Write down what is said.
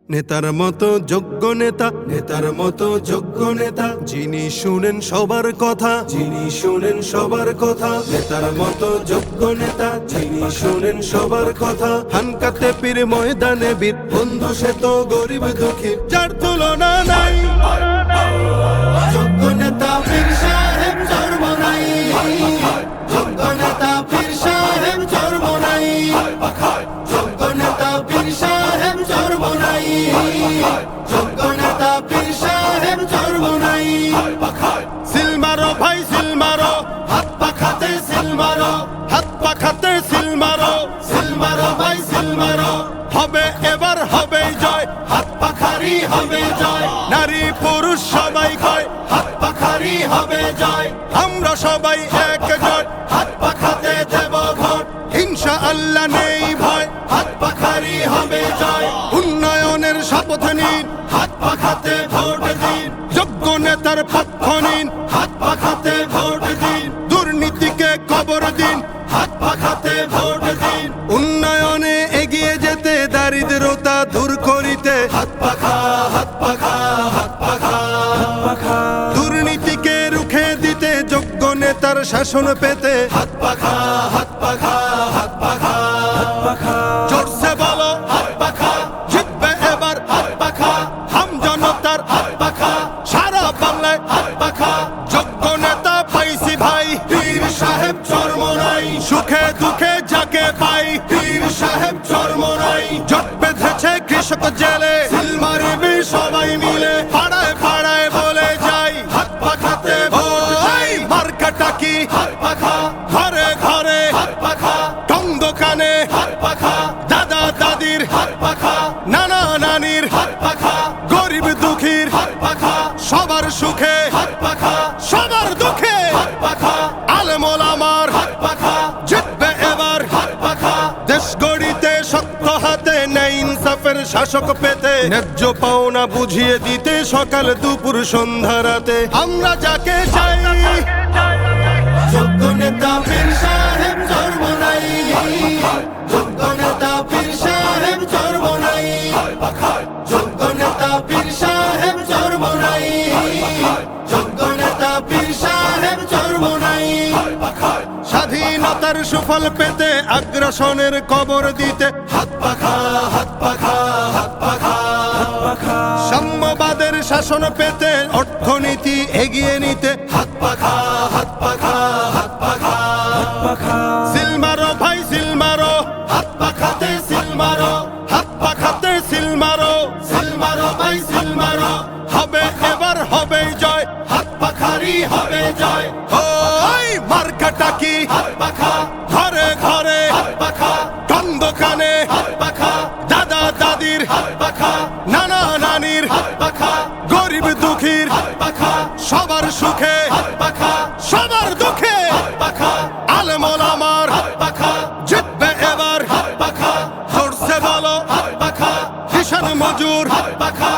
নেতার মতো যোগ্য নেতা, নেতার মতো যোগ্য নেতা, যিনি শুনেন সবার কথা, যিনি শুনেন সবার কথা। নেতার মতো যোগ্য নেতা, যিনি শুনেন সবার কথা। হানকাতে পীর ময়দানে বীর, বন্ধু সে তো গরিব দুঃখী, যার তুলনা নাই। যোগ্য নেতা পীর সাহেব চরমনাই, যোগ্য নেতা পীর সাহেব চরমনাই, যোগ্য নেতা পীর সাহেব চরমনাই, যোগ্য নেতা পীর সাহেব চরমনাই। সিল মারো ভাই সিল মারো, হাত পাখাতে সিল মারো, হাত পাখাতে সিল মারো, সিল মারো ভাই সিল মারো। হবে এবার হবে জয়, হাত পাখারি হবে জয়। নারী পুরুষ সবাই কয়, হাত পাখারি হবে জয়। আমরা সবাই একজোট, হাত পাখাতে দেব ভোট, ইনশাআল্লাহ নেই ভয়। হাত পাখারি হবে জয়। উন্নয়নের শপথ নিন, হাত পাখাতে ভোট দিন। যোগ্য নেতার পক্ষ নিন, হাত পাখাতে ভোট দিন। দুর্নীতিকে কবর দিন, হাত পাখাতে ভোট দিন। উন্নয়নে এগিয়ে যেতে, দারিদ্রতা দূর করিতে, হাত পাখা হাত পাখা হাত পাখা পাখা। দুর্নীতিকে রুখে দিতে, যোগ্য নেতার শাসন পেতে, হাত পাখা হাত পাখা হাত পাখা হাত পাখা। জোরসে বলো হাত পাখা, জিতবে এবার হাত পাখা। হাম জনতার হাত পাখা, সারা বাংলায় হাত পাখা। যোগ্য নেতা পাইছি ভাই, পীর সাহেব চরমনাই। সুখে দুঃখে যাকে পাই, পীর সাহেব চরমনাই। জট বেঁধেছে কৃষক জেলে, সিল মারবি সবাই মিলে। পাড়ায় পাড়ায় বলে যাই, হাত পাখাতে ভোট চাই। মার্কাটা কি হাত পাখা, ঘরে ঘরে হাত পাখা। টং দোকানে হাত পাখা, দাদা দাদির হাত পাখা, নানা নানির হাত পাখা। গরিব দুঃখীর হাত পাখা, সবার সুখে হাত পাখা, সবার দুঃখে হাত পাখা। আলেম ওলামার হাত পাখা, জিতবে এবার হাত পাখা। দেশ গড়িতে শক্ত হাতে, ন্যায় ইনসাফের শাসক পেতে। ন্যায্য পাওনা বুঝিয়ে দিতে, সকাল দুপুর সন্ধ্যা রাতে। আমরা যাকে চাই, যোগ্য নেতা পীর সাহেব চরমনাই। যোগ্য নেতা পীর সাহেব চরমনাই, যোগ্য নেতা পীর সাহেব চরমনাই, যোগ্য নেতা পীর সাহেব চরমনাই। স্বাধীনতার সুফল পেতে, আগ্রাসনের কবর দিতে, হাত পাখা হাত পাখা হাত পাখা হাত পাখা। সাম্যবাদের শাসন পেতে, অর্থনীতি এগিয়ে নিতে, হাত পাখা হাত পাখা হাত পাখা হাত পাখা। সিল মারো ভাই সিল মারো, হাত পাখাতে সিল মারো, হাত পাখাতে সিল মারো, সিল মারো ভাই সিল মারো। হবে এবার হবে জয়, হাত পাখারি হবে জয়। ওই মার্কাটা কি হাত পাখা, ঘরে ঘরে হাত পাখা। টং দোকানে হাত পাখা, দাদা দাদির হাত পাখা, নানা নানির হাত পাখা। গরিব দুঃখীর হাত পাখা, সবার সুখে হাত পাখা, সবার দুঃখে হাত পাখা। আলেম ওলামার হাত পাখা, জিতবে এবার হাত পাখা। জোরসে বলো হাত পাখা, কিষান মজুর হাত পাখা।